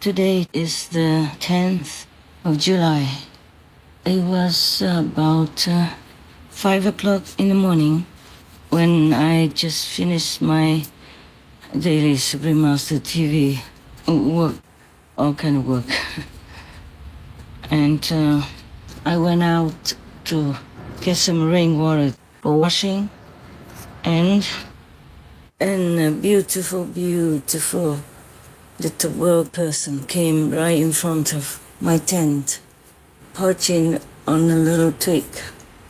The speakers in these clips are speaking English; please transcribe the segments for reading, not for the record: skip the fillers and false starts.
Today is the 10th of July. It was about 5 o'clock in the morning when I just finished my daily Supreme Master TV work, all kind of work. And I went out to get some rainwater for washing, and a beautiful little bird person came right in front of my tent, perching on a little twig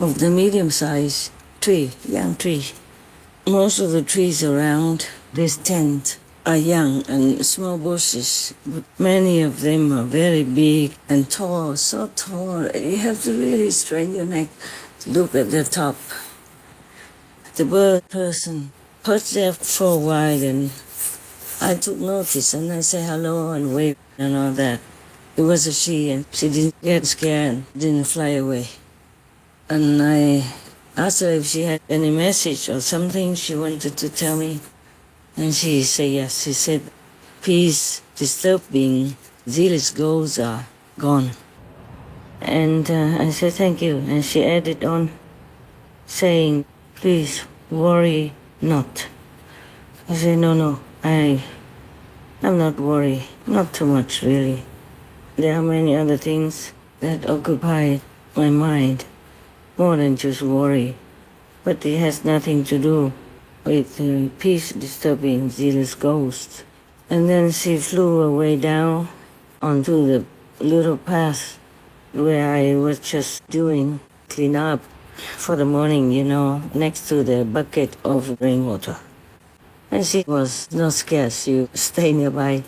of the medium-sized tree, young tree. Most of the trees around this tent are young and small bushes, but many of them are very big and tall, so tall you have to really strain your neck to look at the top. The bird person perched there for a while, and I took notice and I said hello and waved and all that. It was a she, and she didn't get scared, didn't fly away. And I asked her if she had any message or something she wanted to tell me. And she said yes. She said, peace, disturbing, zealous goals are gone. And I said thank you. And she added on, saying, please worry not. I said, no, I'm not worried, not too much really. There are many other things that occupy my mind, more than just worry. But it has nothing to do with peace-disturbing zealous ghosts. And then she flew away down onto the little path where I was just doing clean up for the morning, next to the bucket of rainwater. And she was not scared. She stayed nearby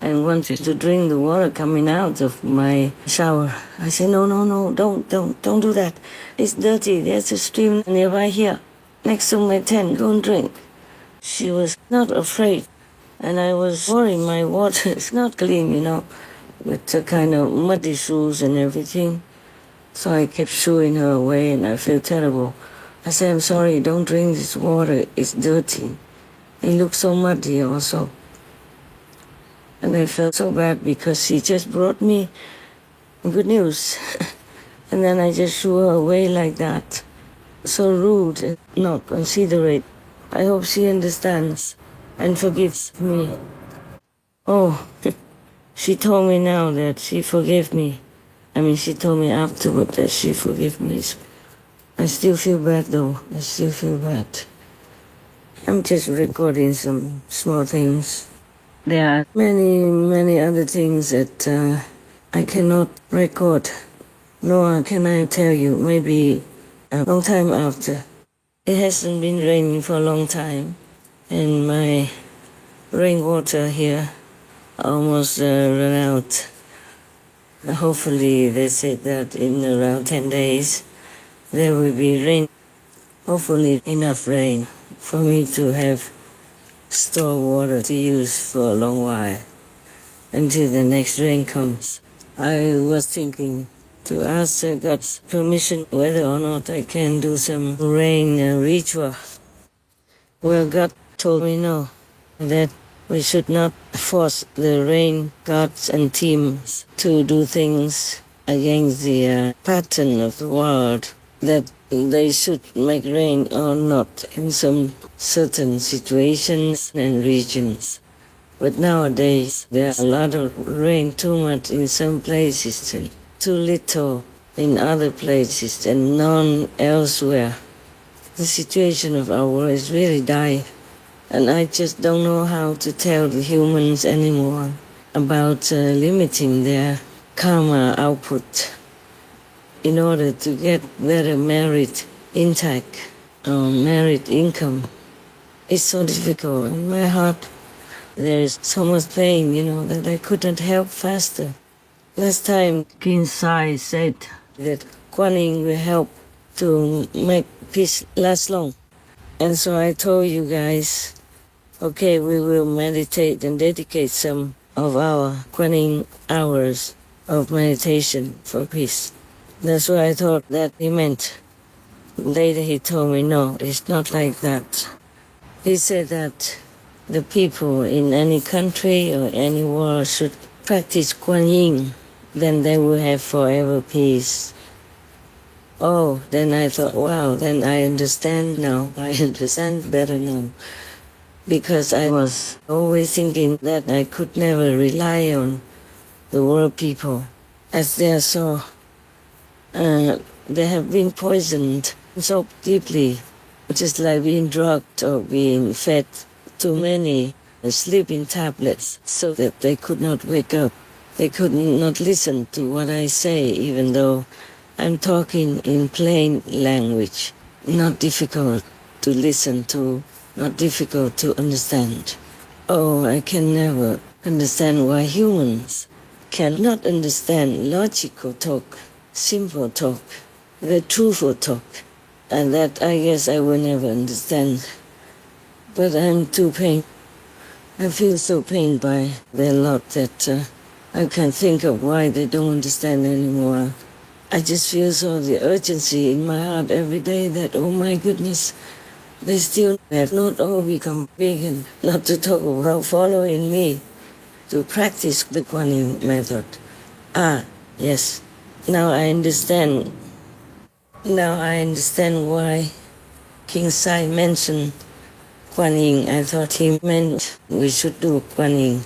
and wanted to drink the water coming out of my shower. I said, no, don't do that. It's dirty. There's a stream nearby here, next to my tent. Go and drink. She was not afraid. And I was worried my water is not clean, with the kind of muddy shoes and everything. So I kept shooing her away, and I feel terrible. I said, I'm sorry, don't drink this water. It's dirty. It looks so muddy also. And I felt so bad because she just brought me good news. And then I just shoo her away like that. So rude and not considerate. I hope she understands and forgives me. Oh, she told me now that she forgave me. She told me afterward that she forgave me. I still feel bad though. I still feel bad. I'm just recording some small things. There are many other things that I cannot record, nor can I tell you, maybe a long time after. It hasn't been raining for a long time, and my rainwater here almost ran out. Hopefully, they said that in around 10 days there will be rain. Hopefully enough rain for me to have store water to use for a long while until the next rain comes. I was thinking to ask God's permission whether or not I can do some rain ritual. Well, God told me no, that we should not force the rain gods and teams to do things against the pattern of the world, that they should make rain or not in some certain situations and regions. But nowadays, there's a lot of rain, too much in some places and too little in other places and none elsewhere. The situation of our world is really dire, and I just don't know how to tell the humans anymore about limiting their karma output in order to get better merit intake or merit income. It's so difficult. In my heart, there is so much pain, that I couldn't help faster. Last time, King Sai said that Kuan Yin will help to make peace last long. And so I told you guys, okay, we will meditate and dedicate some of our Kuan Yin hours of meditation for peace. That's what I thought that he meant. Later he told me, no, it's not like that. He said that the people in any country or any world should practice Kuan Yin, then they will have forever peace. Oh, then I thought, wow, then I understand now. I understand better now. Because I was always thinking that I could never rely on the world people, as they are so, they have been poisoned so deeply, just like being drugged or being fed too many sleeping tablets so that they could not wake up. They could not listen to what I say, even though I'm talking in plain language, not difficult to listen to, not difficult to understand. Oh, I can never understand why humans cannot understand logical talk, simple talk, the truthful talk. And that I guess I will never understand. But I'm too pained. I feel so pained by their lot that I can't think of why they don't understand anymore. I just feel so the urgency in my heart every day that, oh my goodness, they still have not all become vegan, not to talk about following me, to practice the Kuan Yin method. Ah, yes. Now I understand. Now I understand why King Sai mentioned Kuan Yin. I thought he meant we should do Kuan Yin.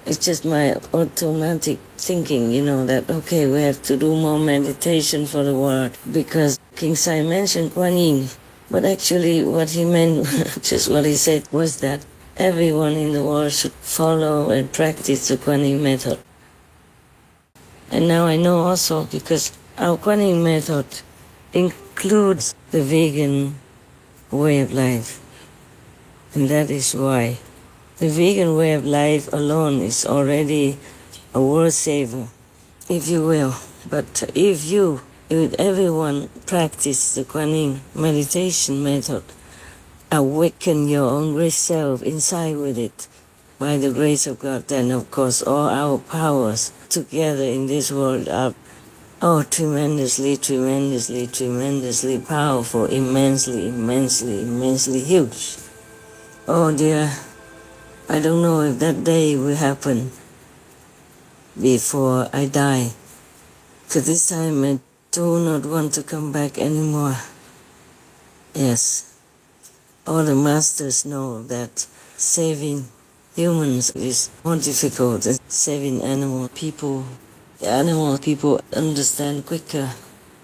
It's just my automatic thinking, that, okay, we have to do more meditation for the world because King Sai mentioned Kuan Yin. But actually what he meant, just what he said, was that everyone in the world should follow and practice the Kuan Yin method. And now I know also because our Kuan Yin method includes the vegan way of life. And that is why the vegan way of life alone is already a world saver, if you will. But if everyone practice the Kuan Yin meditation method, awaken your own great self inside with it, by the grace of God, then of course all our powers together in this world are tremendously, tremendously, tremendously powerful, immensely, immensely, immensely huge. Oh dear, I don't know if that day will happen before I die. So this time I do not want to come back anymore. Yes, all the masters know that saving humans is more difficult than saving animal people. The animal people understand quicker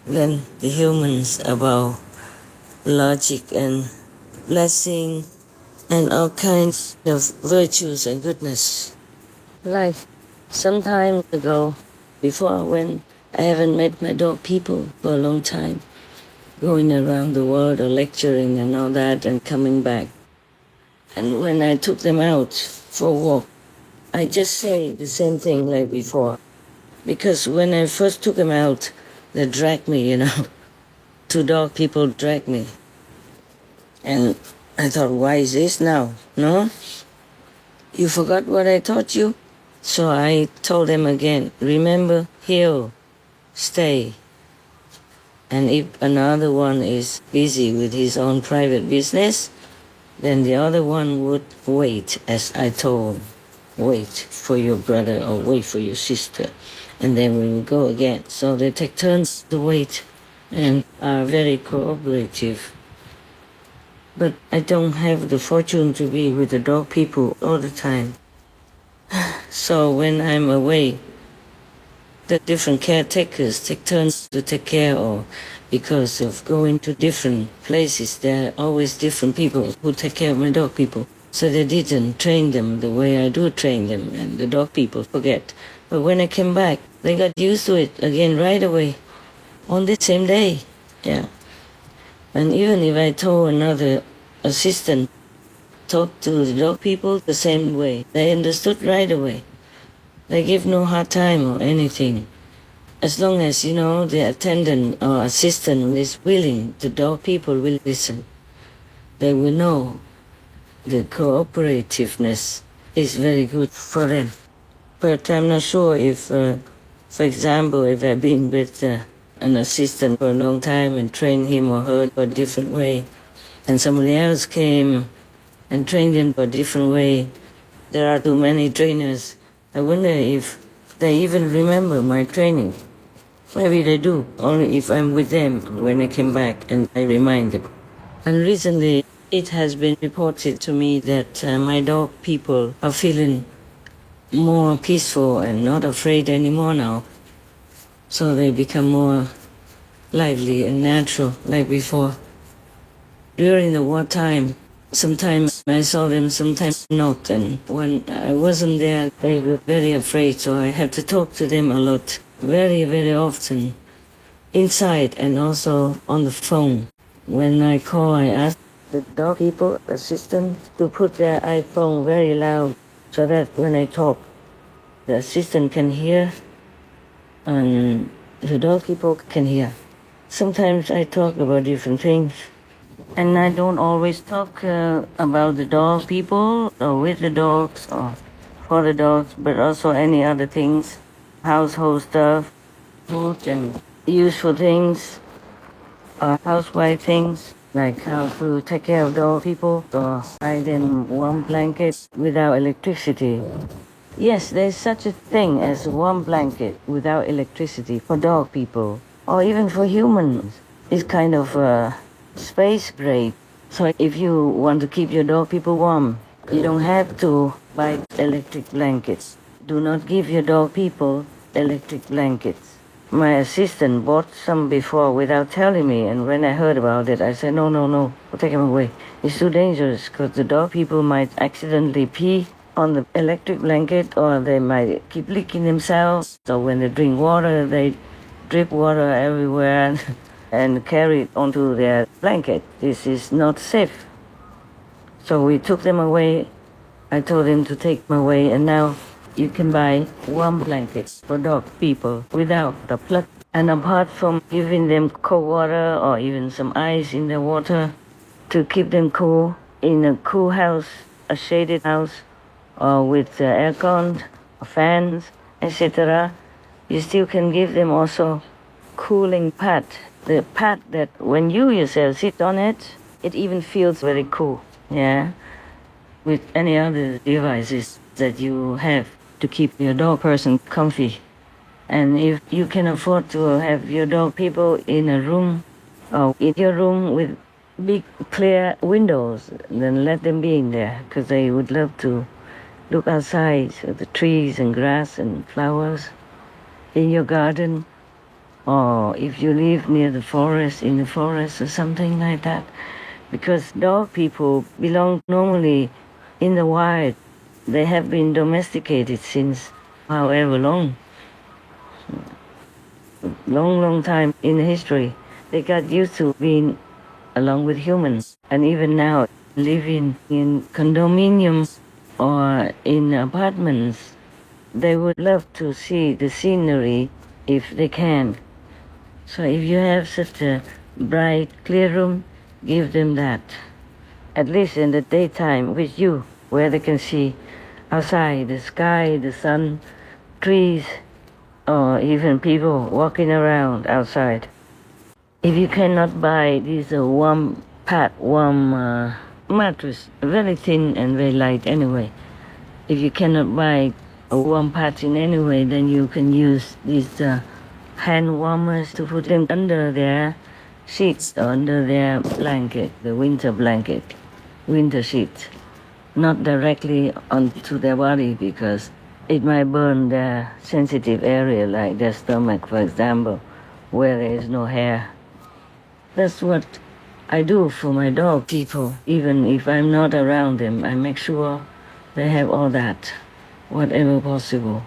than the humans about logic and blessing and all kinds of virtues and goodness. Like some time ago, before when I haven't met my dog people for a long time, going around the world or lecturing and all that and coming back. And when I took them out for a walk, I just say the same thing like before. Because when I first took them out, they dragged me, Two dog people dragged me. And I thought, why is this now? No? You forgot what I taught you? So I told them again, remember, heal, stay. And if another one is busy with his own private business, then the other one would wait, as I told. Wait for your brother or wait for your sister. And then we will go again. So they take turns to wait and are very cooperative. But I don't have the fortune to be with the dog people all the time. So when I'm away, the different caretakers take turns to take care of. Because of going to different places, there are always different people who take care of my dog people. So they didn't train them the way I do train them, and the dog people forget. But when I came back, they got used to it again right away, on the same day. Yeah. And even if I told another assistant, talk to the dog people the same way, they understood right away. They give no hard time or anything. As long as, the attendant or assistant is willing, the dog people will listen. They will know the cooperativeness is very good for them. But I'm not sure if, for example, if I've been with an assistant for a long time and trained him or her a different way, and somebody else came and train them a different way. There are too many trainers. I wonder if they even remember my training. Maybe they do, only if I'm with them when I came back and I remind them. And recently, it has been reported to me that my dog people are feeling more peaceful and not afraid anymore now. So they become more lively and natural like before. During the wartime, sometimes I saw them, sometimes not. And when I wasn't there, they were very afraid, so I had to talk to them a lot, very, very often, inside and also on the phone. When I call, I ask the dog people, assistant, to put their iPhone very loud so that when I talk, the assistant can hear and the dog people can hear. Sometimes I talk about different things. And I don't always talk about the dog people or with the dogs or for the dogs, but also any other things, household stuff, food and useful things, or housewife things, like how to take care of dog people or hide in warm blankets without electricity. Yes, there's such a thing as a warm blanket without electricity for dog people, or even for humans. It's kind of space gray. So if you want to keep your dog people warm, you don't have to buy electric blankets. Do not give your dog people electric blankets. My assistant bought some before without telling me, and when I heard about it, I said, no, we'll take them away. It's too dangerous because the dog people might accidentally pee on the electric blanket, or they might keep licking themselves. So when they drink water, they drip water everywhere and carry it onto their blanket. This is not safe. So we took them away. I told him to take them away, and now you can buy warm blankets for dog people without the plug. And apart from giving them cold water or even some ice in the water to keep them cool in a cool house, a shaded house, or with aircon, fans, etc., you still can give them also cooling pad. The pad that when you yourself sit on it, it even feels very cool. Yeah, with any other devices that you have to keep your dog person comfy. And if you can afford to have your dog people in a room or in your room with big clear windows, then let them be in there, because they would love to look outside at the trees and grass and flowers in your garden, or if you live near the forest, in the forest or something like that. Because dog people belong normally in the wild. They have been domesticated since however long time in history. They got used to being along with humans, and even now living in condominiums or in apartments, they would love to see the scenery if they can. So if you have such a bright, clear room, give them that. At least in the daytime with you, where they can see outside the sky, the sun, trees, or even people walking around outside. If you cannot buy this warm mattress, very thin and very light anyway. If you cannot buy a warm pad in any way, then you can use these hand warmers to put them under their sheets or under their blanket, the winter blanket, winter sheet. Not directly onto their body, because it might burn their sensitive area, like their stomach, for example, where there is no hair. That's what I do for my dog people. Even if I'm not around them, I make sure they have all that, whatever possible.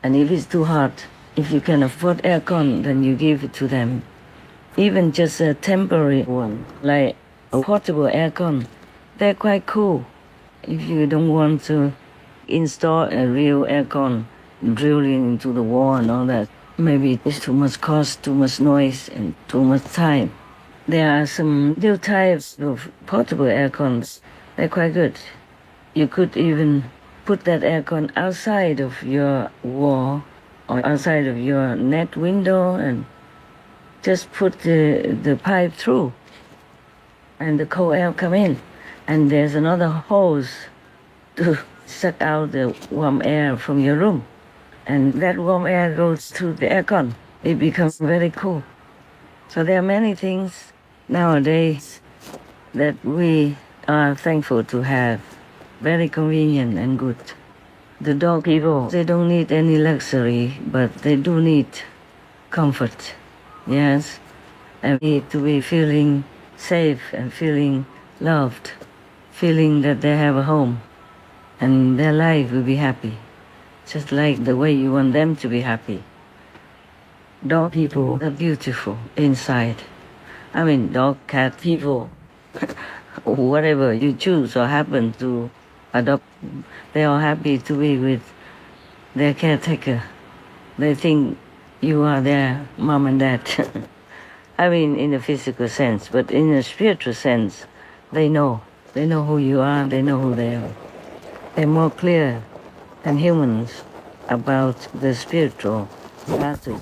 And if it's too hot, if you can afford aircon, then you give it to them. Even just a temporary one, like a portable aircon, they're quite cool. If you don't want to install a real aircon, drilling into the wall and all that, maybe it's too much cost, too much noise, and too much time. There are some new types of portable aircons. They're quite good. You could even put that aircon outside of your wall or outside of your net window and just put the pipe through, and the cold air come in. and there's another hose to suck out the warm air from your room. And that warm air goes through the aircon. It becomes very cool. So there are many things nowadays that we are thankful to have. Very convenient and good. The dog people, they don't need any luxury, but they do need comfort. Yes, and need to be feeling safe and feeling loved, feeling that they have a home and their life will be happy, just like the way you want them to be happy. Dog people are beautiful inside. I mean, dog, cat people, whatever you choose or happen to adopt, they are happy to be with their caretaker. They think you are their mom and dad. I mean, in a physical sense, but in a spiritual sense, they know. They know who you are, they know who they are. They're more clear than humans about the spiritual status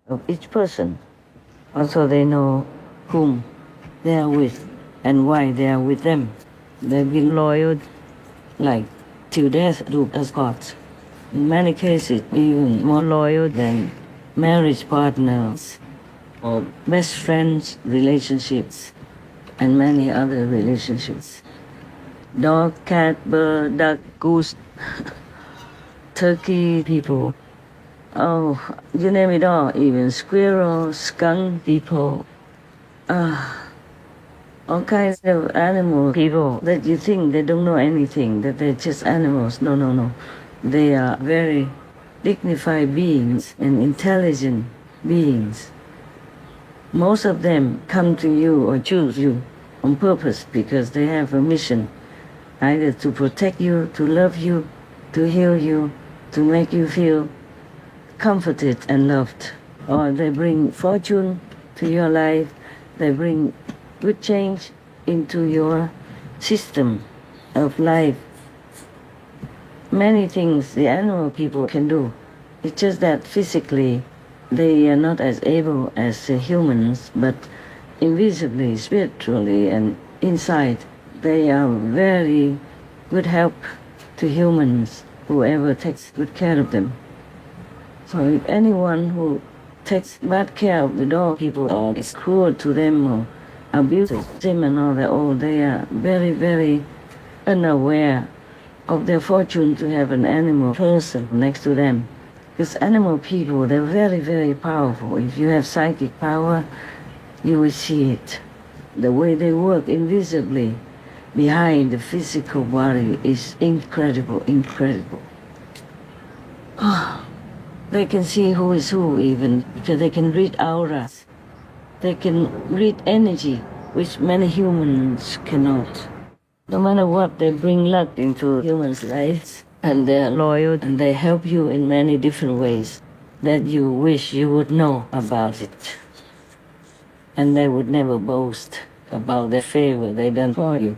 of each person. Also, they know whom they are with and why they are with them. They've been loyal, like till death do us gods. In many cases, even more loyal than marriage partners or best friends relationships and many other relationships. Dog, cat, bird, duck, goose, turkey people. Oh, you name it all, even squirrel, skunk people. All kinds of animal people that you think they don't know anything, that they're just animals. No, no, no. They are very dignified beings and intelligent beings. Most of them come to you or choose you on purpose because they have a mission, either to protect you, to love you, to heal you, to make you feel comforted and loved. Or they bring fortune to your life, they bring good change into your system of life. Many things the animal people can do. It's just that physically they are not as able as the humans, but invisibly, spiritually, and inside, they are very good help to humans, whoever takes good care of them. So if anyone who takes bad care of the dog people or is cruel to them or abuses them and all that, oh, they are very, very unaware of their fortune to have an animal person next to them. Because animal people, they're very, very powerful. If you have psychic power, you will see it. The way they work invisibly behind the physical body is incredible, incredible. They can see who is who even, because they can read auras. They can read energy, which many humans cannot. No matter what, they bring luck into humans' lives, and they're loyal, and they help you in many different ways that you wish you would know about it. And they would never boast about the favor they done for you.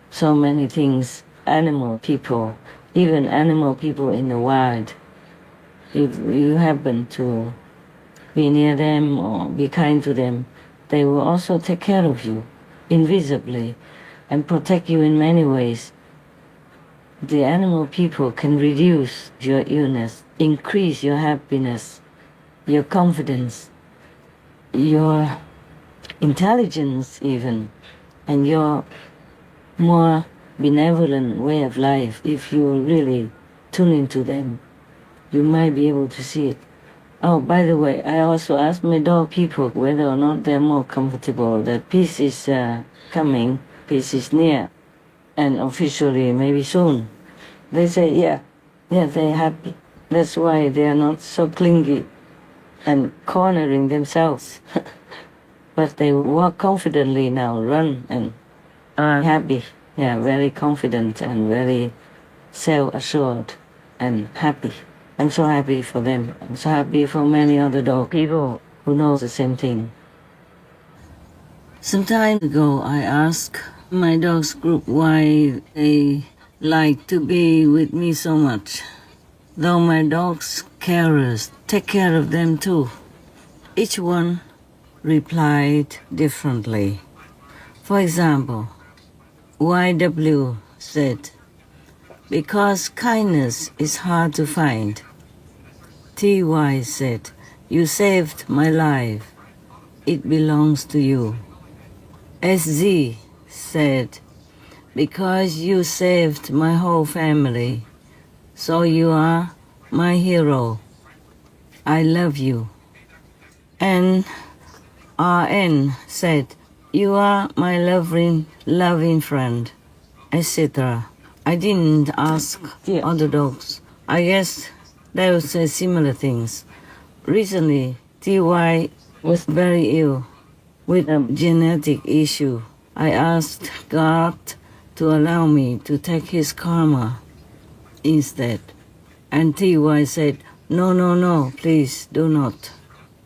So many things, animal people, even animal people in the wild, if you happen to be near them or be kind to them, they will also take care of you invisibly and protect you in many ways. The animal people can reduce your illness, increase your happiness, your confidence, your intelligence even, and your more benevolent way of life. If you really tune into them, you might be able to see it. Oh, by the way, I also asked my dog people whether or not they're more comfortable, that peace is coming, peace is near, and officially maybe soon. They say, yeah, they're happy. That's why they are not so clingy and cornering themselves. But they walk confidently now, run and are happy. Yeah, very confident and very self-assured and happy. I'm so happy for them. I'm so happy for many other dog people who know the same thing. Some time ago, I asked my dogs group why they like to be with me so much. Though my dogs carers take care of them too. Each one replied differently. For example, YW said, because kindness is hard to find. TY said, you saved my life. It belongs to you. SZ said, because you saved my whole family. So you are my hero. I love you. And RN said, you are my loving friend, etc. I didn't ask the other dogs. I guess they would say similar things. Recently, TY was very ill with a genetic issue. I asked God to allow me to take his karma instead. And TY said, no, no, no, please do not.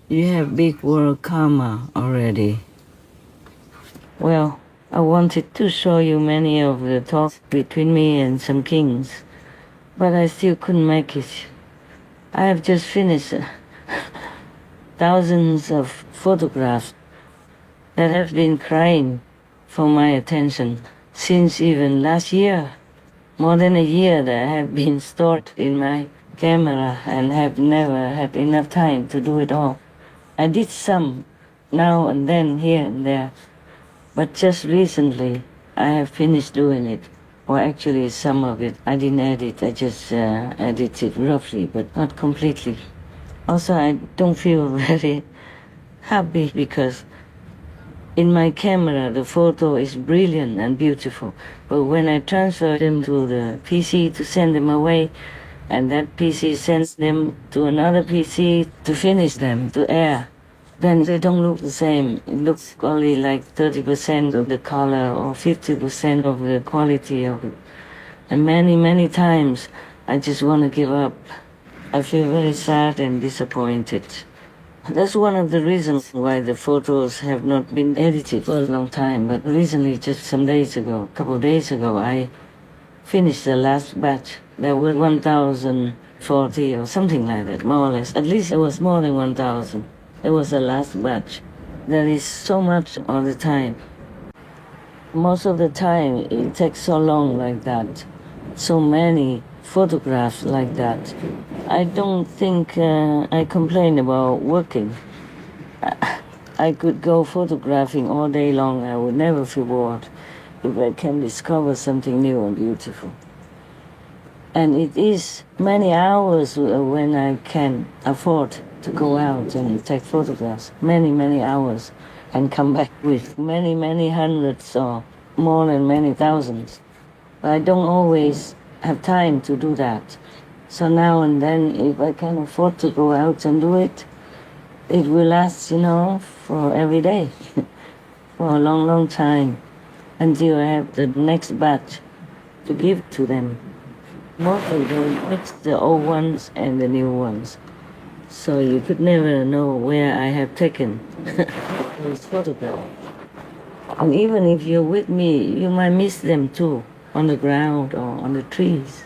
You have big world karma already. Well, I wanted to show you many of the talks between me and some kings, but I still couldn't make it. I have just finished thousands of photographs that have been crying for my attention since even last year. More than a year that have been stored in my camera and have never had enough time to do it all. I did some now and then, here and there, but just recently I have finished doing it. Or actually some of it I didn't edit, I just edited roughly, but not completely. Also, I don't feel very happy because in my camera the photo is brilliant and beautiful, but when I transfer them to the PC to send them away, and that PC sends them to another PC to finish them, to air, then they don't look the same. It looks only like 30% of the color or 50% of the quality of it. And many, many times I just want to give up. I feel very sad and disappointed. That's one of the reasons why the photos have not been edited for a long time, but recently, just some days ago, a couple of days ago, I finished the last batch. There were 1,040 or something like that, more or less. At least it was more than 1,000. It was the last batch. There is so much all the time. Most of the time, it takes so long like that, so many photographs like that. I don't think I complain about working. I could go photographing all day long. I would never feel bored if I can discover something new and beautiful. And it is many hours when I can afford to go out and take photographs. Many, many hours, and come back with many, many hundreds or more than many thousands. But I don't always have time to do that. So now and then, if I can afford to go out and do it, it will last, for every day, for a long, long time, until I have the next batch to give to them. Most of them mix the old ones and the new ones. So you could never know where I have taken those photographs. And even if you're with me, you might miss them too, on the ground or on the trees.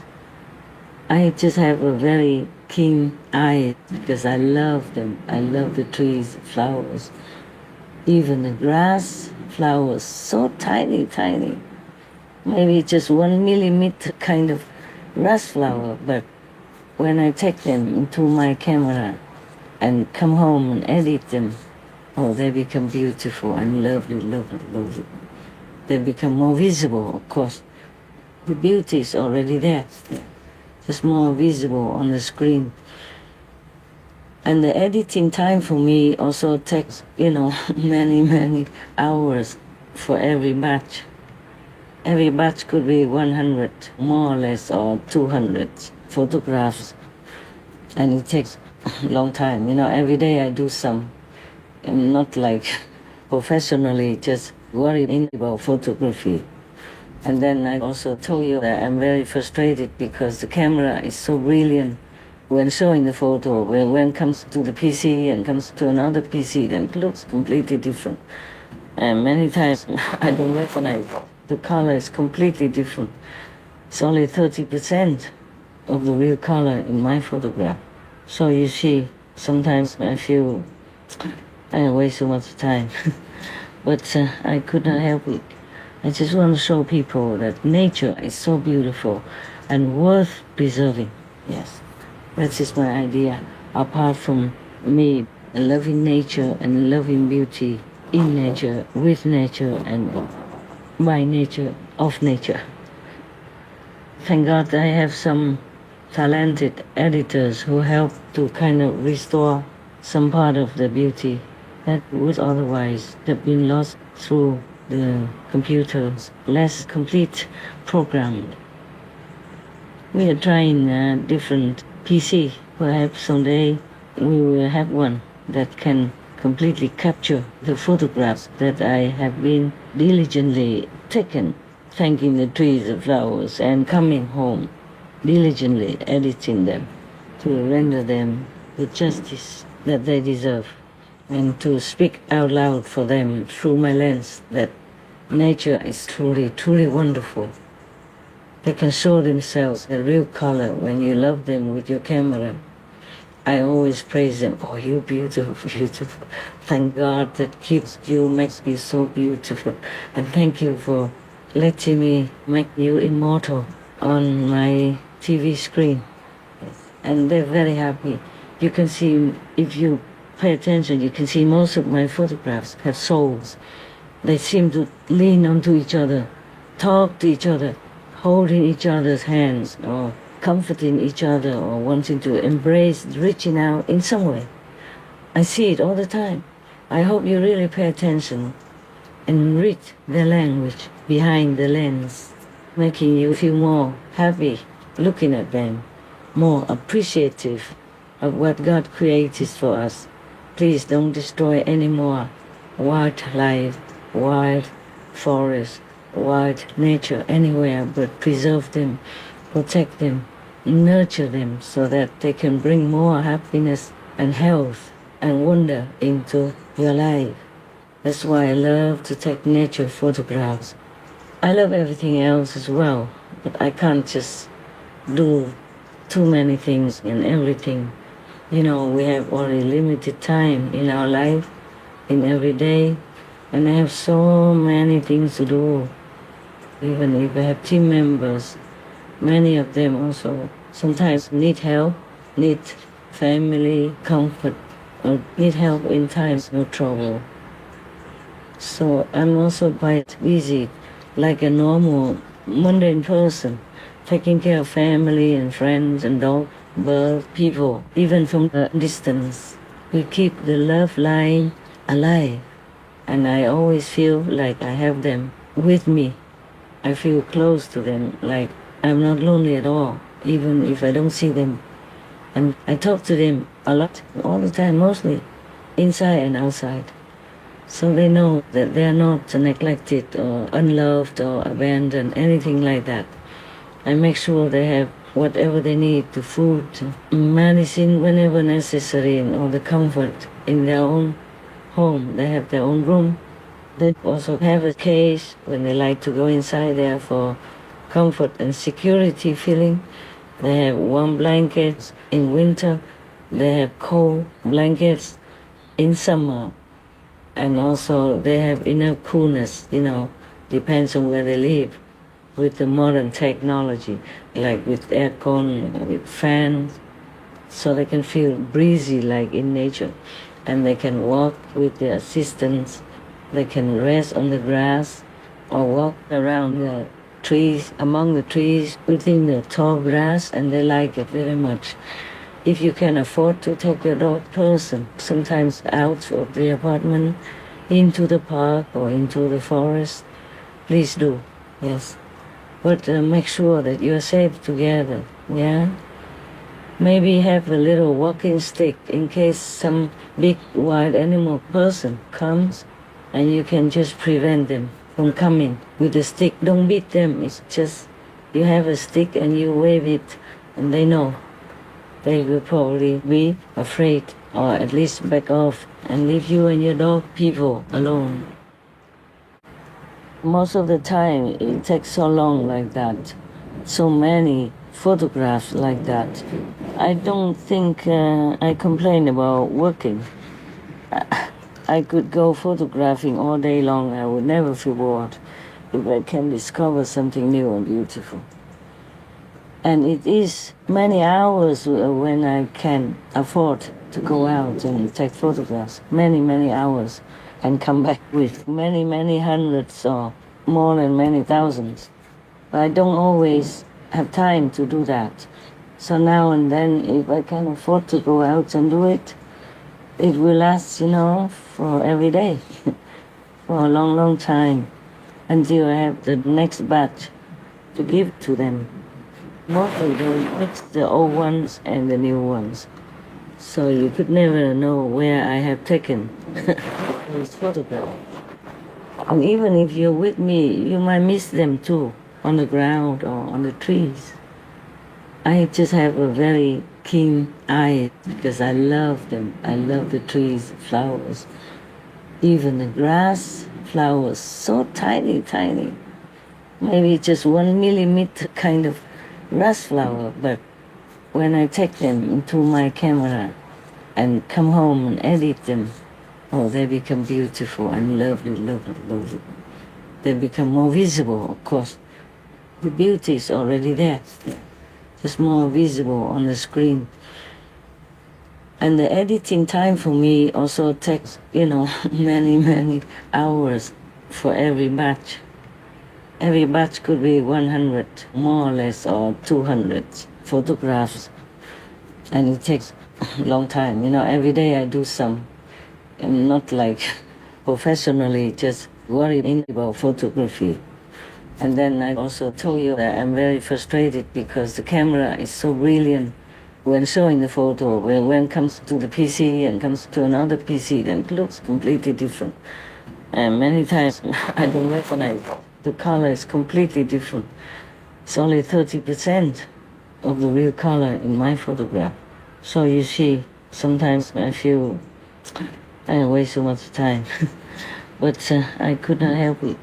I just have a very keen eye because I love them. I love the trees, the flowers, even the grass flowers, so tiny, tiny. Maybe just 1 millimeter kind of grass flower, but when I take them into my camera and come home and edit them, oh, they become beautiful and lovely, lovely, lovely. They become more visible, of course. The beauty is already there, just more visible on the screen. And the editing time for me also takes, many, many hours for every batch. Every batch could be 100, more or less, or 200 photographs. And it takes a long time. Every day I do some. I'm not like professionally just worried about photography. And then I also told you that I'm very frustrated because the camera is so brilliant when showing the photo. When it comes to the PC and comes to another PC, then it looks completely different. And many times I don't recognize the color is completely different. It's only 30% of the real color in my photograph. So you see, sometimes I feel I waste so much time. But I could not help it. I just want to show people that nature is so beautiful and worth preserving. Yes, that is my idea. Apart from me loving nature and loving beauty in nature, with nature, and by nature, of nature. Thank God I have some talented editors who help to kind of restore some part of the beauty that would otherwise have been lost through the computer's less complete program. We are trying a different PC. Perhaps someday we will have one that can completely capture the photographs that I have been diligently taken, thanking the trees, the flowers, and coming home, diligently editing them to render them the justice that they deserve, and to speak out loud for them through my lens that nature is truly, truly wonderful. They can show themselves a real color when you love them with your camera. I always praise them. Oh, you're beautiful, beautiful. Thank God that keeps you, makes you so beautiful. And thank you for letting me make you immortal on my TV screen. And they're very happy. You can see, if you pay attention, you can see most of my photographs have souls. They seem to lean onto each other, talk to each other, holding each other's hands, or comforting each other, or wanting to embrace, reaching out in some way. I see it all the time. I hope you really pay attention and read the language behind the lens, making you feel more happy looking at them, more appreciative of what God created for us. Please don't destroy any more wildlife, wild forest, wild nature anywhere, but preserve them, protect them, nurture them so that they can bring more happiness and health and wonder into your life. That's why I love to take nature photographs. I love everything else as well, but I can't just do too many things and everything. You know, we have only limited time in our life, in every day, and I have so many things to do. Even if I have team members, many of them also sometimes need help, need family comfort, or need help in times of trouble. So I'm also quite busy, like a normal, mundane person, taking care of family and friends and dog, birds, people, even from a distance. We keep the love line alive, and I always feel like I have them with me. I feel close to them, like I'm not lonely at all, even if I don't see them. And I talk to them a lot, all the time, mostly, inside and outside. So they know that they are not neglected or unloved or abandoned, anything like that. I make sure they have whatever they need, the food, medicine whenever necessary, and all the comfort in their own home. They have their own room. They also have a cage when they like to go inside there for comfort and security feeling. They have warm blankets in winter. They have cold blankets in summer. And also they have enough coolness, depends on where they live, with the modern technology, like with aircon, with fans, so they can feel breezy like in nature. And they can walk with their assistants. They can rest on the grass or walk around the trees, among the trees, within the tall grass, and they like it very much. If you can afford to take your dog person, sometimes out of the apartment, into the park or into the forest, please do, yes. But make sure that you are safe together, yeah? Maybe have a little walking stick in case some big wild animal person comes, and you can just prevent them from coming with the stick. Don't beat them, it's just you have a stick and you wave it, and they know. They will probably be afraid, or at least back off and leave you and your dog people alone. Most of the time it takes so long like that, so many photographs like that. I don't think I complain about working. I could go photographing all day long. I would never feel bored. if I can discover something new and beautiful. And it is many hours when I can afford to go out and take photographs, many, many hours, and come back with many, many hundreds or more than many thousands. But I don't always have time to do that. So now and then, if I can afford to go out and do it, it will last, for every day, for a long, long time, until I have the next batch to give to them. Most of them mix the old ones and the new ones. So you could never know where I have taken those photographs. And even if you're with me, you might miss them too, on the ground or on the trees. I just have a very keen eye because I love them. I love the trees, flowers, even the grass, flowers, so tiny, tiny. Maybe just 1 millimeter kind of grass flower, but when I take them into my camera and come home and edit them, oh, they become beautiful and lovely, lovely, lovely. They become more visible, of course. The beauty is already there, just more visible on the screen. And the editing time for me also takes, many, many hours for every batch. Every batch could be 100, more or less, or 200 photographs. And it takes a long time. Every day I do some. I'm not like professionally just worrying about photography. And then I also told you that I'm very frustrated because the camera is so brilliant when showing the photo. When it comes to the PC and comes to another PC, then it looks completely different. And many times I don't recognize the color is completely different. It's only 30% of the real color in my photograph. So you see, sometimes I feel I waste so much time. But I could not help it.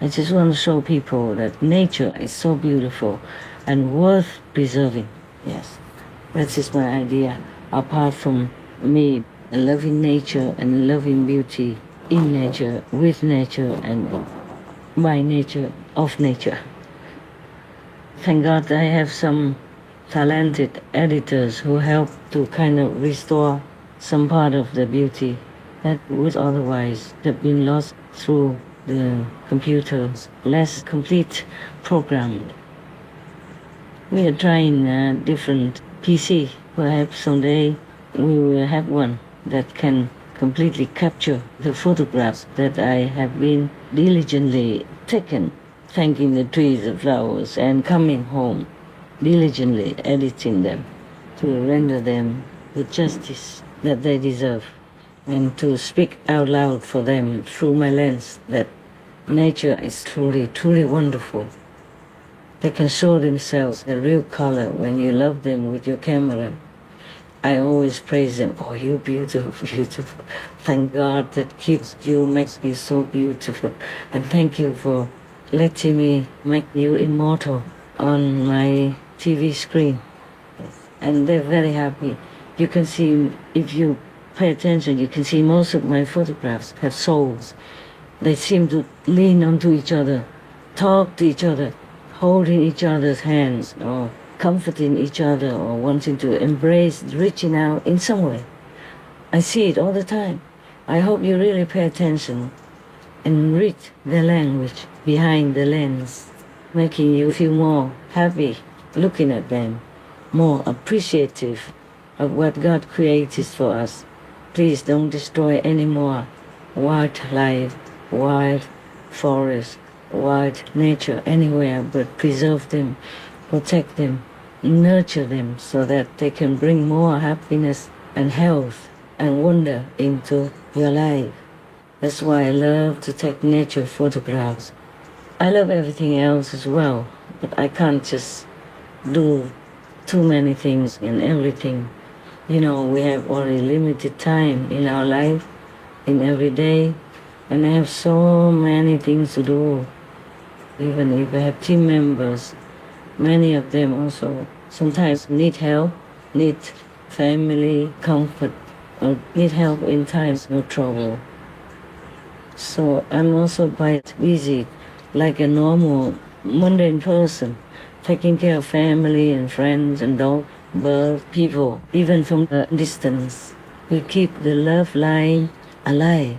I just want to show people that nature is so beautiful and worth preserving. Yes, that is my idea. Apart from me loving nature and loving beauty in nature, with nature, and by nature, of nature. Thank God I have some talented editors who help to kind of restore some part of the beauty that would otherwise have been lost through the computer's less complete program. We are trying different PC. Perhaps someday we will have one that can completely capture the photographs that I have been diligently taken, thanking the trees, the flowers, and coming home, diligently editing them to render them the justice that they deserve, and to speak out loud for them through my lens that nature is truly, truly wonderful. They can show themselves the real color when you love them with your camera. I always praise them. Oh, you're beautiful, beautiful. Thank God that keeps you, makes you so beautiful. And thank you for letting me make you immortal on my TV screen. And they're very happy. You can see, if you pay attention, you can see most of my photographs have souls. They seem to lean onto each other, talk to each other, holding each other's hands, or comforting each other, or wanting to embrace, reaching out in some way. I see it all the time. I hope you really pay attention and read the language behind the lens, making you feel more happy looking at them, more appreciative of what God created for us. Please don't destroy any more wildlife, wild forest, wild nature anywhere, but preserve them, protect them, nurture them so that they can bring more happiness and health and wonder into your life. That's why I love to take nature photographs. I love everything else as well, but I can't just do too many things and everything. We have only limited time in our life, in every day, and I have so many things to do. Even if I have team members, many of them also sometimes need help, need family comfort, or need help in times of trouble. So I'm also quite busy like a normal, mundane person, taking care of family and friends and dog, birds, people, even from a distance. We keep the love line alive,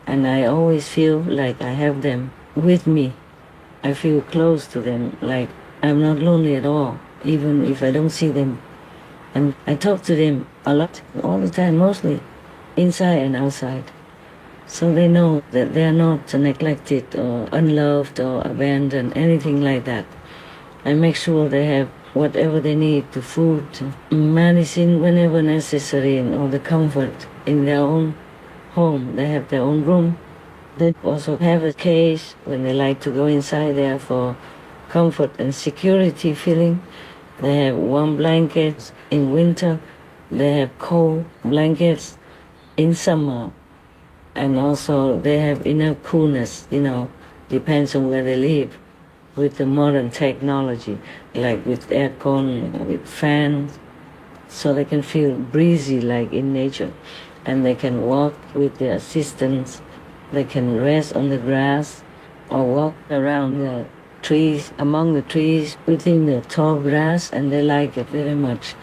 and I always feel like I have them with me. I feel close to them, like I'm not lonely at all, even if I don't see them. And I talk to them a lot, all the time, mostly, inside and outside. So they know that they are not neglected or unloved or abandoned, anything like that. I make sure they have whatever they need, the food, medicine whenever necessary, and all the comfort in their own home. They have their own room. They also have a cage when they like to go inside there for comfort and security feeling. They have warm blankets in winter. They have cold blankets in summer. And also they have enough coolness, depends on where they live, with the modern technology, like with aircon, with fans, so they can feel breezy like in nature. And they can walk with the assistance. They can rest on the grass or walk around the trees, among the trees, within the tall grass, and they like it very much.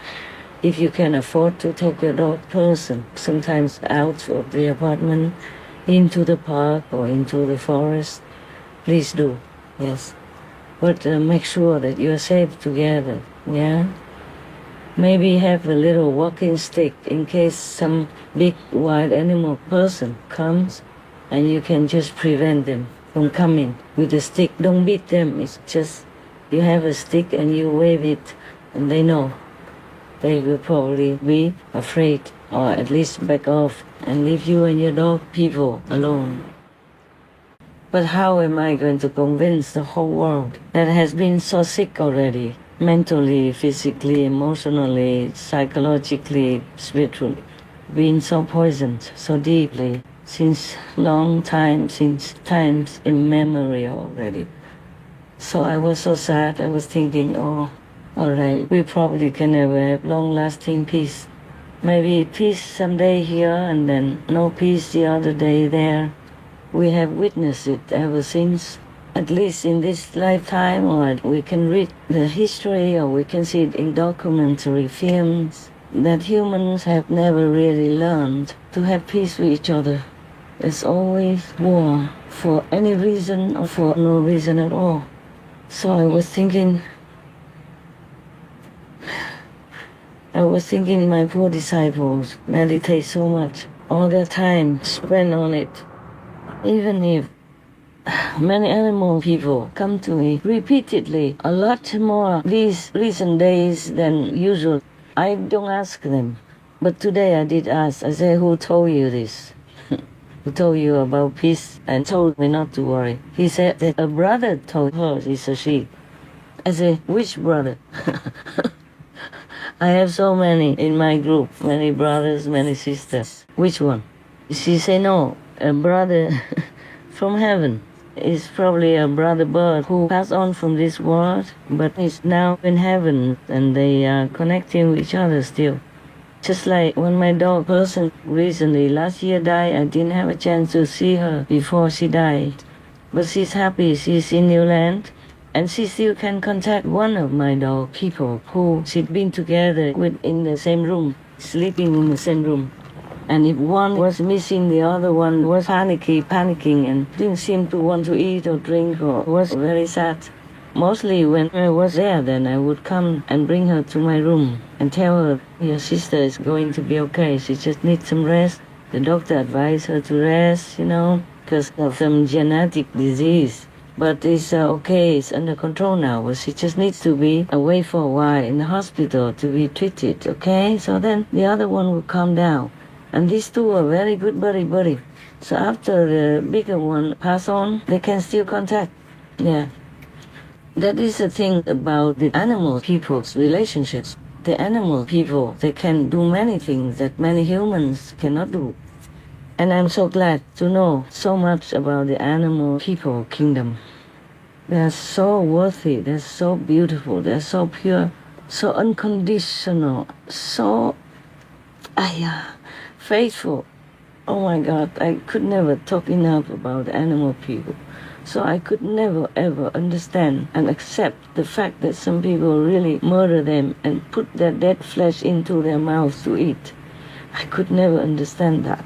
If you can afford to take your dog person, sometimes out of the apartment, into the park or into the forest, please do, yes. But make sure that you're safe together, yeah? Maybe have a little walking stick in case some big wild animal person comes, and you can just prevent them from coming with a stick. Don't beat them, it's just you have a stick and you wave it, and they know. They will probably be afraid or at least back off and leave you and your dog people alone. But how am I going to convince the whole world that has been so sick already, mentally, physically, emotionally, psychologically, spiritually, been so poisoned so deeply since long time, since times immemorial already? So I was so sad. I was thinking, oh, all right, we probably can never have long-lasting peace. Maybe peace someday here and then no peace the other day there. We have witnessed it ever since, at least in this lifetime, or we can read the history or we can see it in documentary films, that humans have never really learned to have peace with each other. There's always war for any reason or for no reason at all. So I was thinking my poor disciples meditate so much, all their time spent on it. Even if many animal people come to me repeatedly, a lot more these recent days than usual, I don't ask them. But today I did ask. I said, who told you this? Who told you about peace and told me not to worry? He said that a brother told her, it's a she. I said, which brother? I have so many in my group, many brothers, many sisters. Which one? She said, no, a brother from heaven. Is probably a brother bird who passed on from this world, but is now in heaven, and they are connecting with each other still. Just like when my dog person recently, last year died, I didn't have a chance to see her before she died. But she's happy, she's in New Land, and she still can contact one of my dog people who she'd been together with in the same room, sleeping in the same room. And if one was missing, the other one was panicking, and didn't seem to want to eat or drink or was very sad. Mostly when I was there, then I would come and bring her to my room and tell her, your sister is going to be okay, she just needs some rest. The doctor advised her to rest, because of some genetic disease. But it's okay, it's under control now, but she just needs to be away for a while in the hospital to be treated, okay? So then the other one will calm down. And these two are very good buddy. So after the bigger one pass on, they can still contact. Yeah. That is the thing about the animal people's relationships. The animal people, they can do many things that many humans cannot do. And I'm so glad to know so much about the animal people kingdom. They're so worthy, they're so beautiful, they're so pure, so unconditional, so faithful. Oh my God, I could never talk enough about animal people. So I could never ever understand and accept the fact that some people really murder them and put their dead flesh into their mouths to eat. I could never understand that.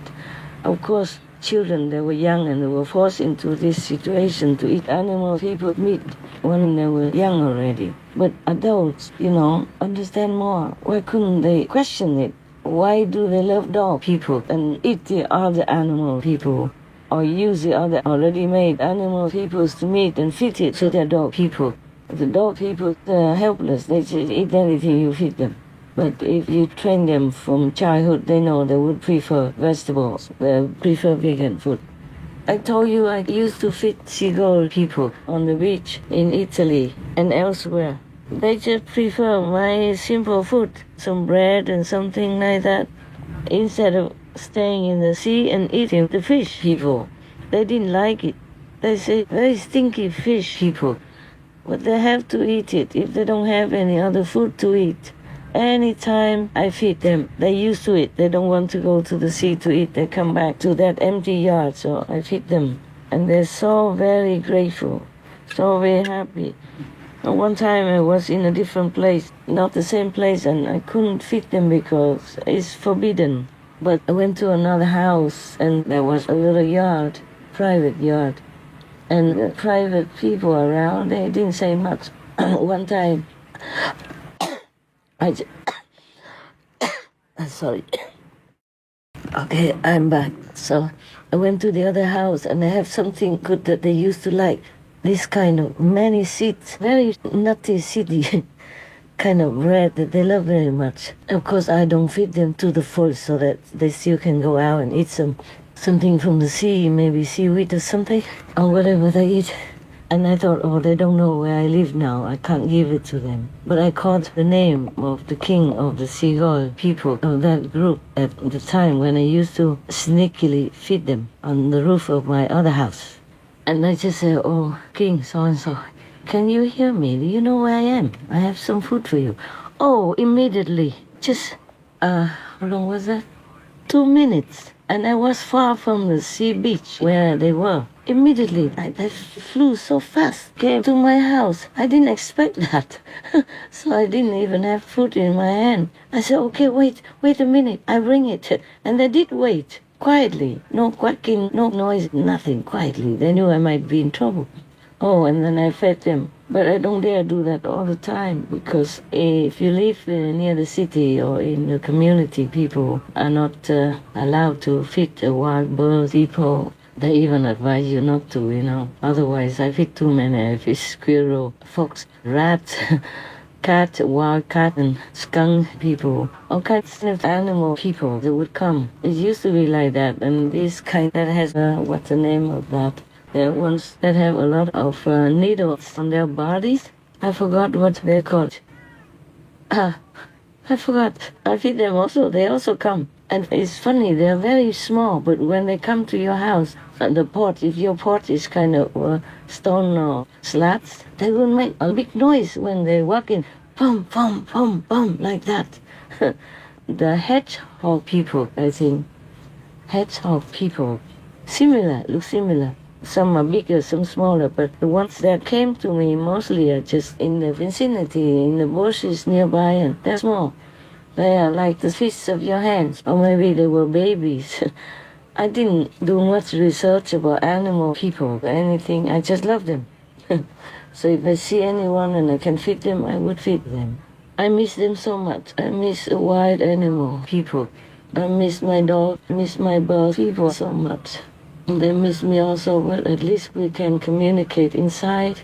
Of course, children, they were young and they were forced into this situation to eat animal people meat when they were young already. But adults, understand more. Why couldn't they question it? Why do they love dog people and eat the other animal people? Or use the other already made animal people's meat and feed it to their dog people. The dog people, they're helpless. They just eat anything you feed them. But if you train them from childhood, they know they would prefer vegetables, they prefer vegan food. I told you I used to feed seagull people on the beach in Italy and elsewhere. They just prefer my simple food, some bread and something like that, instead of staying in the sea and eating the fish people. They didn't like it. They say, very stinky fish people. But they have to eat it if they don't have any other food to eat. Anytime I feed them, they're used to it. They don't want to go to the sea to eat. They come back to that empty yard, so I feed them. And they're so very grateful, so very happy. And one time I was in a different place, not the same place, and I couldn't feed them because it's forbidden. But I went to another house, and there was a little yard, private yard. And the private people around, they didn't say much. One time, sorry. Okay, I'm back. So I went to the other house and they have something good that they used to like. This kind of many seeds, very nutty seedy kind of bread that they love very much. Of course, I don't feed them to the full so that they still can go out and eat something from the sea, maybe seaweed or something, or whatever they eat. And I thought, oh, they don't know where I live now. I can't give it to them. But I called the name of the king of the seagull people of that group at the time when I used to sneakily feed them on the roof of my other house. And I just said, oh, King so-and-so, can you hear me? Do you know where I am? I have some food for you. Oh, immediately. Just, how long was that? 2 minutes. And I was far from the sea beach where they were. Immediately, I flew so fast, came to my house. I didn't expect that. So I didn't even have food in my hand. I said, okay, wait a minute, I bring it. And they did wait, quietly. No quacking, no noise, nothing, quietly. They knew I might be in trouble. Oh, and then I fed them. But I don't dare do that all the time because if you live near the city or in the community, people are not allowed to feed wild birds, people. They even advise you not to, Otherwise, I feed too many. I feed squirrel, fox, rat, cat, wild cat, and skunk people. All kinds of animal people that would come. It used to be like that. And this kind that has, what's the name of that? There are ones that have a lot of needles on their bodies. I forgot what they're called. I forgot. I feed them also. They also come. And it's funny, they're very small, but when they come to your house, the porch, if your porch is kind of stone or slats, they will make a big noise when they walk in. Pum, pum, pum, pum, like that. The hedgehog people, I think. Hedgehog people. Look similar. Some are bigger, some smaller, but the ones that came to me mostly are just in the vicinity, in the bushes nearby, and they're small. They are like the fists of your hands, or maybe they were babies. I didn't do much research about animal people or anything. I just love them. So if I see anyone and I can feed them, I would feed them. I miss them so much. I miss wild animal people. I miss my dog, miss my bird people so much. They miss me also, but at least we can communicate inside.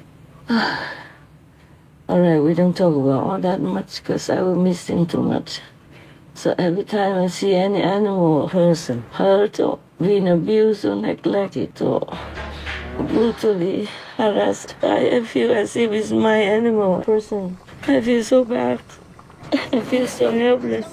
All right, we don't talk about all that much because I will miss them too much. So every time I see any animal or person hurt or being abused or neglected or brutally harassed, I feel as if it's my animal person. I feel so bad. I feel so helpless.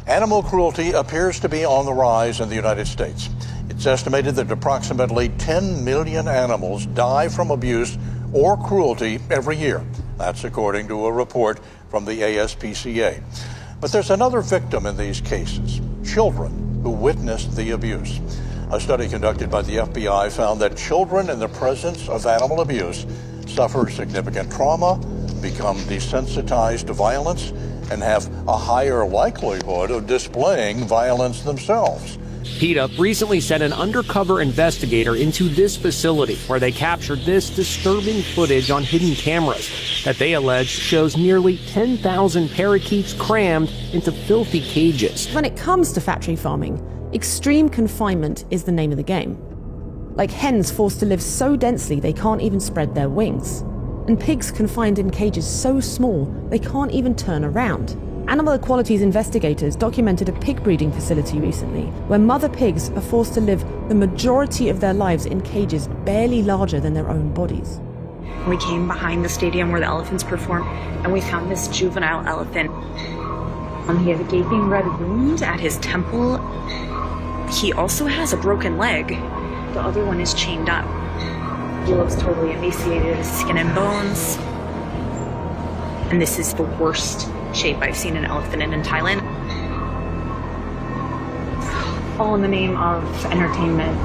Animal cruelty appears to be on the rise in the United States. It's estimated that approximately 10 million animals die from abuse or cruelty every year. That's according to a report from the ASPCA. But there's another victim in these cases, children who witnessed the abuse. A study conducted by the FBI found that children in the presence of animal abuse suffer significant trauma, become desensitized to violence, and have a higher likelihood of displaying violence themselves. PETA recently sent an undercover investigator into this facility where they captured this disturbing footage on hidden cameras that they allege shows nearly 10,000 parakeets crammed into filthy cages. When it comes to factory farming, extreme confinement is the name of the game. Like hens forced to live so densely they can't even spread their wings. And pigs confined in cages so small they can't even turn around. Animal equalities investigators documented a pig breeding facility recently where mother pigs are forced to live the majority of their lives in cages barely larger than their own bodies. We came behind the stadium where the elephants perform, and we found this juvenile elephant. He has a gaping red wound at his temple. He also has a broken leg. The other one is chained up. He looks totally emaciated, skin and bones. And this is the worst shape I've seen an elephant in Thailand. All in the name of entertainment.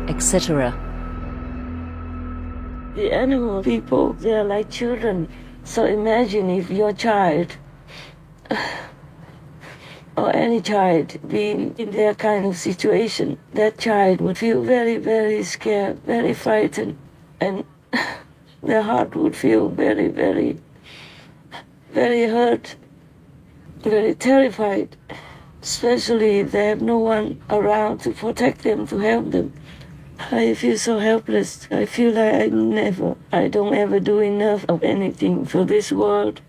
Etc. The animal people, they're like children. So imagine if your child, or any child, being in their kind of situation, that child would feel very, very scared, very frightened, and their heart would feel very, very, very hurt, very terrified, especially if they have no one around to protect them, to help them. I feel so helpless. I feel like I don't ever do enough of anything for this world.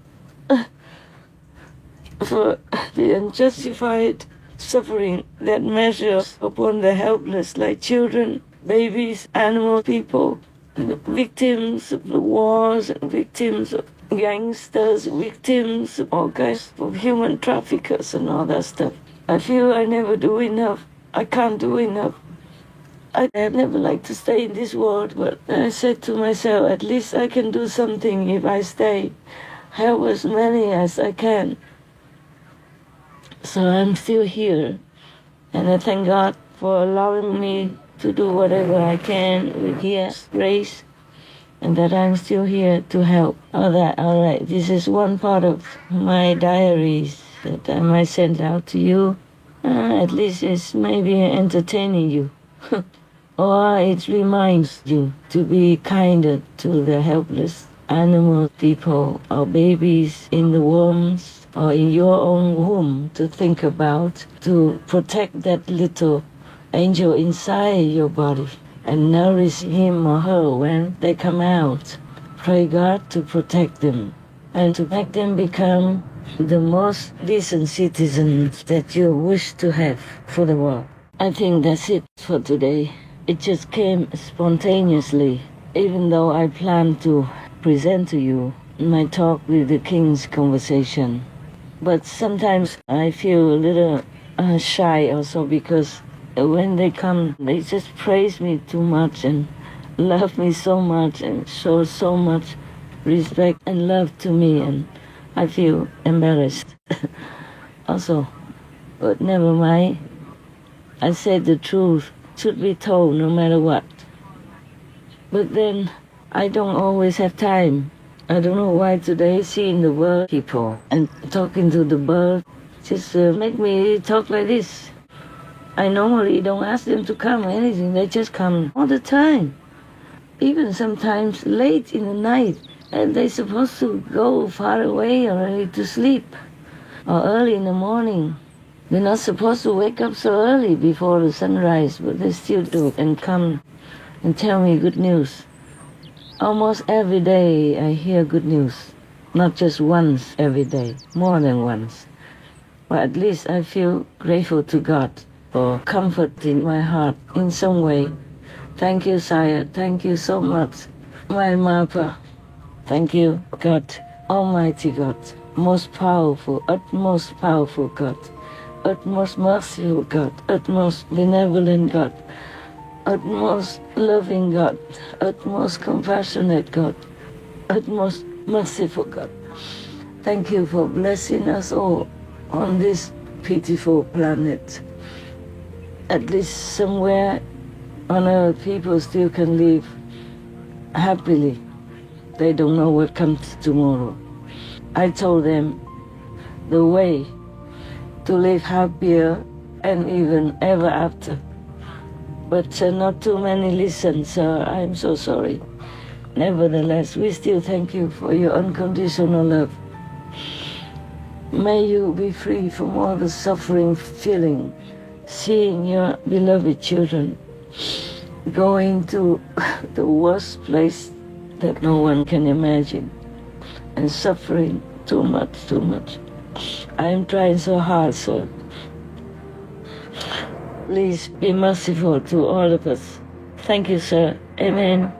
For the unjustified suffering that measures upon the helpless, like children, babies, animal people, victims of the wars, victims of gangsters, victims of all kinds of human traffickers and all that stuff. I feel I never do enough. I can't do enough. I have never liked to stay in this world, but I said to myself, at least I can do something if I stay, help as many as I can. So I'm still here, and I thank God for allowing me to do whatever I can with His grace, and that I'm still here to help. All right, this is one part of my diaries that I might send out to you. At least it's maybe entertaining you. Or it reminds you to be kinder to the helpless animal people or babies in the wombs or in your own womb to think about, to protect that little angel inside your body and nourish him or her when they come out. Pray God to protect them and to make them become the most decent citizens that you wish to have for the world. I think that's it for today. It just came spontaneously, even though I planned to present to you my talk with the King's conversation. But sometimes I feel a little shy also because when they come, they just praise me too much and love me so much and show so much respect and love to me, and I feel embarrassed also. But never mind. I said the truth should be told no matter what. But then I don't always have time. I don't know why today seeing the bird people and talking to the bird just make me talk like this. I normally don't ask them to come or anything. They just come all the time. Even sometimes late in the night. And they're supposed to go far away already to sleep. Or early in the morning. They're not supposed to wake up so early before the sunrise, but they still do and come and tell me good news. Almost every day I hear good news. Not just once every day, more than once. But at least I feel grateful to God for comforting my heart in some way. Thank you, Sire. Thank you so much. My Mother. Thank you, God, Almighty God, most powerful, utmost powerful God, utmost merciful God, utmost benevolent God, utmost loving God, utmost compassionate God, utmost merciful God. Thank you for blessing us all on this pitiful planet. At least somewhere on earth people still can live happily. They don't know what comes tomorrow. I told them the way to live happier and even ever after. But not too many listen, sir. I'm so sorry. Nevertheless, we still thank you for your unconditional love. May you be free from all the suffering feeling, seeing your beloved children going to the worst place that no one can imagine and suffering too much, too much. I am trying so hard, sir. Please be merciful to all of us. Thank you, sir. Amen.